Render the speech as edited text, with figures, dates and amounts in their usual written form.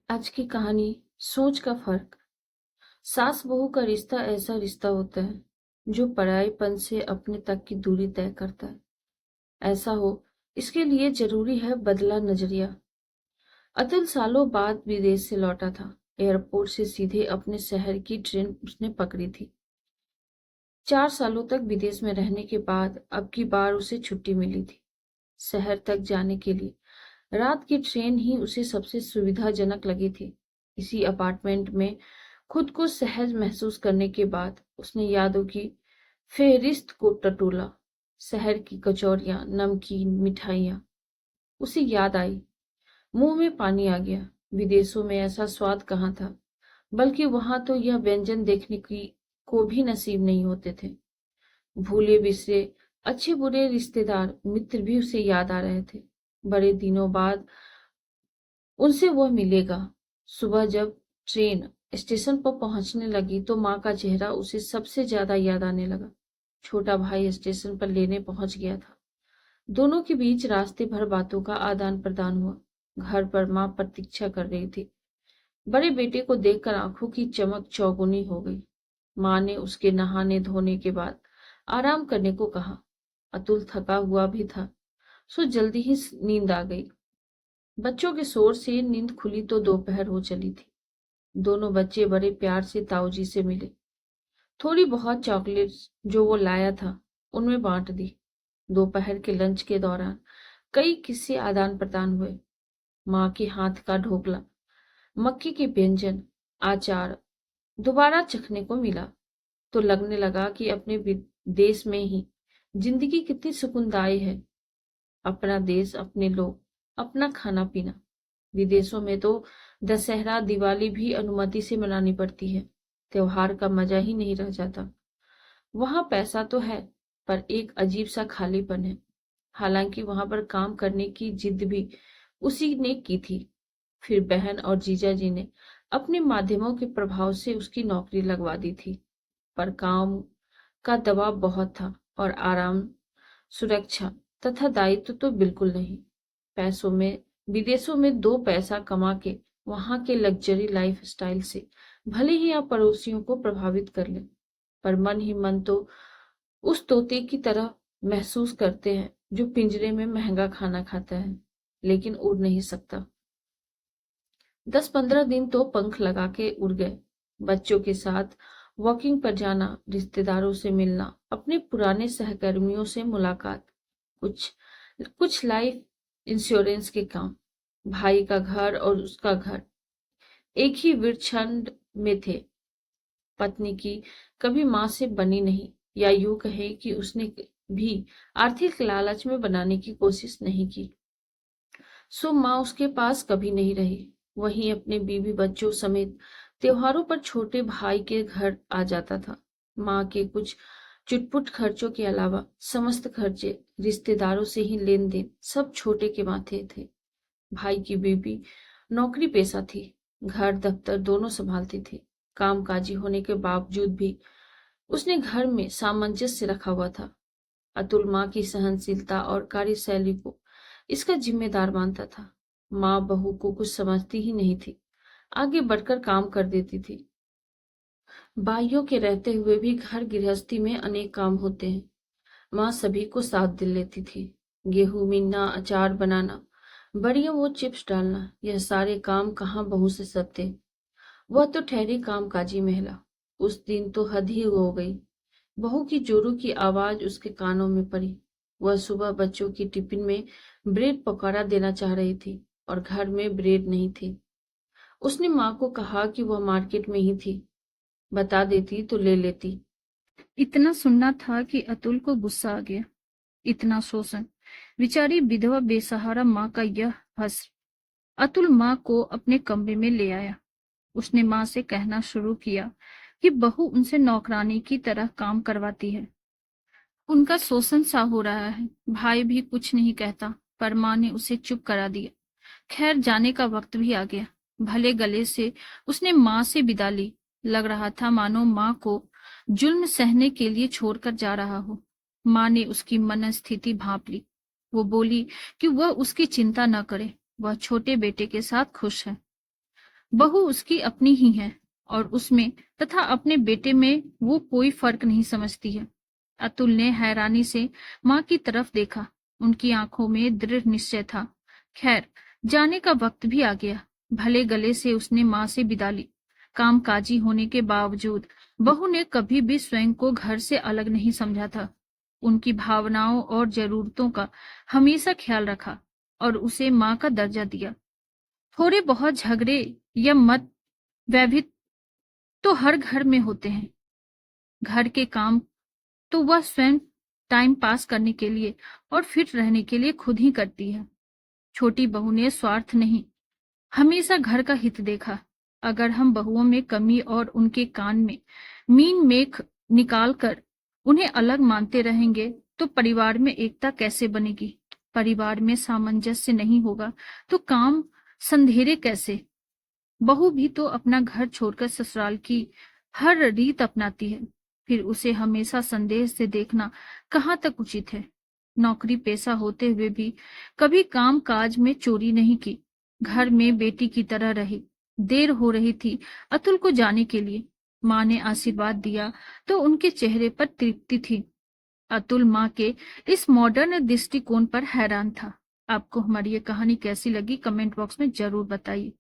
आज की कहानी सोच का फर्क। सास बहू का रिश्ता ऐसा रिश्ता होता है जो परायेपन से अपने तक की दूरी तय करता है। ऐसा हो इसके लिए जरूरी है बदला नजरिया। अतुल सालों बाद विदेश से लौटा था। एयरपोर्ट से सीधे अपने शहर की ट्रेन उसने पकड़ी थी। 4 सालों तक विदेश में रहने के बाद अब की बार उसे छुट्टी मिली थी शहर तक जाने के लिए। रात की ट्रेन ही उसे सबसे सुविधाजनक लगी थी। इसी अपार्टमेंट में खुद को सहज महसूस करने के बाद उसने यादों की फेहरिस्त को टटोला। शहर की कचौरियां, नमकीन, मिठाइयां उसे याद आई। मुंह में पानी आ गया। विदेशों में ऐसा स्वाद कहाँ था, बल्कि वहां तो यह व्यंजन देखने की को भी नसीब नहीं होते थे। भूले बिसरे अच्छे बुरे रिश्तेदार मित्र भी उसे याद आ रहे थे। बड़े दिनों बाद उनसे वह मिलेगा। सुबह जब ट्रेन स्टेशन पर पहुंचने लगी तो माँ का चेहरा उसे सबसे ज्यादा याद आने लगा। छोटा भाई स्टेशन पर लेने पहुंच गया था। दोनों के बीच रास्ते भर बातों का आदान प्रदान हुआ। घर पर माँ प्रतीक्षा कर रही थी। बड़े बेटे को देखकर आंखों की चमक चौगुनी हो गई। माँ ने उसके नहाने धोने के बाद आराम करने को कहा। अतुल थका हुआ भी था, सो जल्दी ही नींद आ गई। बच्चों के शोर से नींद खुली तो दोपहर हो चली थी। दोनों बच्चे बड़े प्यार से ताऊजी से मिले। थोड़ी बहुत चॉकलेट्स जो वो लाया था उनमें बांट दी। दोपहर के लंच के दौरान कई किस्से आदान प्रदान हुए। माँ के हाथ का ढोकला, मक्की के व्यंजन, आचार दोबारा चखने को मिला तो लगने लगा कि अपने देश में ही जिंदगी कितनी सुकूनदायी है। अपना देश, अपने लोग, अपना खाना पीना। विदेशों में तो दशहरा दिवाली भी अनुमति से मनानी पड़ती है। त्योहार का मजा ही नहीं रह जाता। वहां पैसा तो है, पर एक अजीब सा खालीपन है। हालांकि वहां पर काम करने की जिद भी उसी ने की थी। फिर बहन और जीजा जी ने अपने माध्यमों के प्रभाव से उसकी नौकरी लगवा दी थी। पर काम का दबाव बहुत था और आराम, सुरक्षा तथा दायित्व तो बिल्कुल नहीं। पैसों में विदेशों में 2 पैसा कमा के वहां के लग्जरी लाइफ स्टाइल से भले ही आप पड़ोसियों को प्रभावित कर लें, पर मन ही मन तो उस तोते की तरह महसूस करते हैं जो पिंजरे में महंगा खाना खाता है लेकिन उड़ नहीं सकता। 10-15 दिन तो पंख लगा के उड़ गए। बच्चों के साथ वॉकिंग पर जाना, रिश्तेदारों से मिलना, अपने पुराने सहकर्मियों से मुलाकात, कुछ कुछ लाइफ इंश्योरेंस के काम। भाई का घर और उसका घर एक ही वृक्षखंड में थे। पत्नी की कभी मां से बनी नहीं, या यूं कहे कि उसने भी आर्थिक लालच में बनाने की कोशिश नहीं की। सो माँ उसके पास कभी नहीं रही। वहीं अपने बीवी बच्चों समेत त्योहारों पर छोटे भाई के घर आ जाता था। माँ के कुछ चुटपुट खर्चों के अलावा समस्त खर्चे रिश्तेदारों से ही लेन देन सब छोटे के माथे थे। भाई की बीवी नौकरी पेशा थी, घर दफ्तर दोनों संभालती थी। कामकाजी होने के बावजूद भी उसने घर में सामंजस्य रखा हुआ था। अतुल माँ की सहनशीलता और कार्यशैली को इसका जिम्मेदार मानता था। माँ बहू को कुछ समझती ही नहीं थी, आगे बढ़कर काम कर देती थी। भाइयों के रहते हुए भी घर गृहस्थी में अनेक काम होते हैं। माँ सभी को साथ दे लेती थी। गेहूं मिलना, अचार बनाना, बड़ियों वो चिप्स डालना, यह सारे काम कहाँ बहू से सकते। वह तो ठहरी कामकाजी महिला। उस दिन तो हद ही हो गई। बहू की जोरों की आवाज उसके कानों में पड़ी। वह सुबह बच्चों की टिफिन में ब्रेड पकौड़ा देना चाह रही थी और घर में ब्रेड नहीं थी। उसने माँ को कहा कि वह मार्केट में ही थी, बता देती तो ले लेती। इतना सुनना था कि अतुल को गुस्सा आ गया। इतना शोषण, बेचारी विधवा बेसहारा माँ का यह हश्र। अतुल माँ को अपने कमरे में ले आया। उसने माँ से कहना शुरू किया कि बहू उनसे नौकरानी की तरह काम करवाती है। उनका शोषण सा हो रहा है। भाई भी कुछ नहीं कहता, पर माँ ने उसे चुप करा दिया। खैर, जाने का वक्त भी आ गया। भले गले से उसने माँ से विदा ली। लग रहा था मानो माँ को जुल्म सहने के लिए छोड़कर जा रहा हो। माँ ने उसकी मनस्थिति भांप ली। वो बोली कि वह उसकी चिंता न करे, वह छोटे बेटे के साथ खुश है। बहू उसकी अपनी ही है और उसमें तथा अपने बेटे में वो कोई फर्क नहीं समझती है। अतुल ने हैरानी से माँ की तरफ देखा। उनकी आंखों में दृढ़ निश्चय था। खैर, जाने का वक्त भी आ गया। भले गले से उसने माँ से विदा ली। कामकाजी होने के बावजूद बहू ने कभी भी स्वयं को घर से अलग नहीं समझा था। उनकी भावनाओं और जरूरतों का हमेशा ख्याल रखा और उसे माँ का दर्जा दिया। थोड़े बहुत झगड़े या मत वैभित तो हर घर में होते हैं। घर के काम तो वह स्वयं टाइम पास करने के लिए और फिट रहने के लिए खुद ही करती है। छोटी बहू ने स्वार्थ नहीं, हमेशा घर का हित देखा। अगर हम बहुओं में कमी और उनके कान में मीन मेख निकाल कर उन्हें अलग मानते रहेंगे तो परिवार में एकता कैसे बनेगी? परिवार में सामंजस्य नहीं होगा तो काम संधेरे कैसे? बहू भी तो अपना घर छोड़कर ससुराल की हर रीत अपनाती है। फिर उसे हमेशा संदेह से देखना कहाँ तक उचित है? नौकरी पेशा होते हुए भी कभी काम काज में चोरी नहीं की। घर में बेटी की तरह रही। देर हो रही थी अतुल को जाने के लिए। माँ ने आशीर्वाद दिया तो उनके चेहरे पर तृप्ति थी। अतुल माँ के इस मॉडर्न दृष्टिकोण पर हैरान था। आपको हमारी ये कहानी कैसी लगी कमेंट बॉक्स में जरूर बताइए।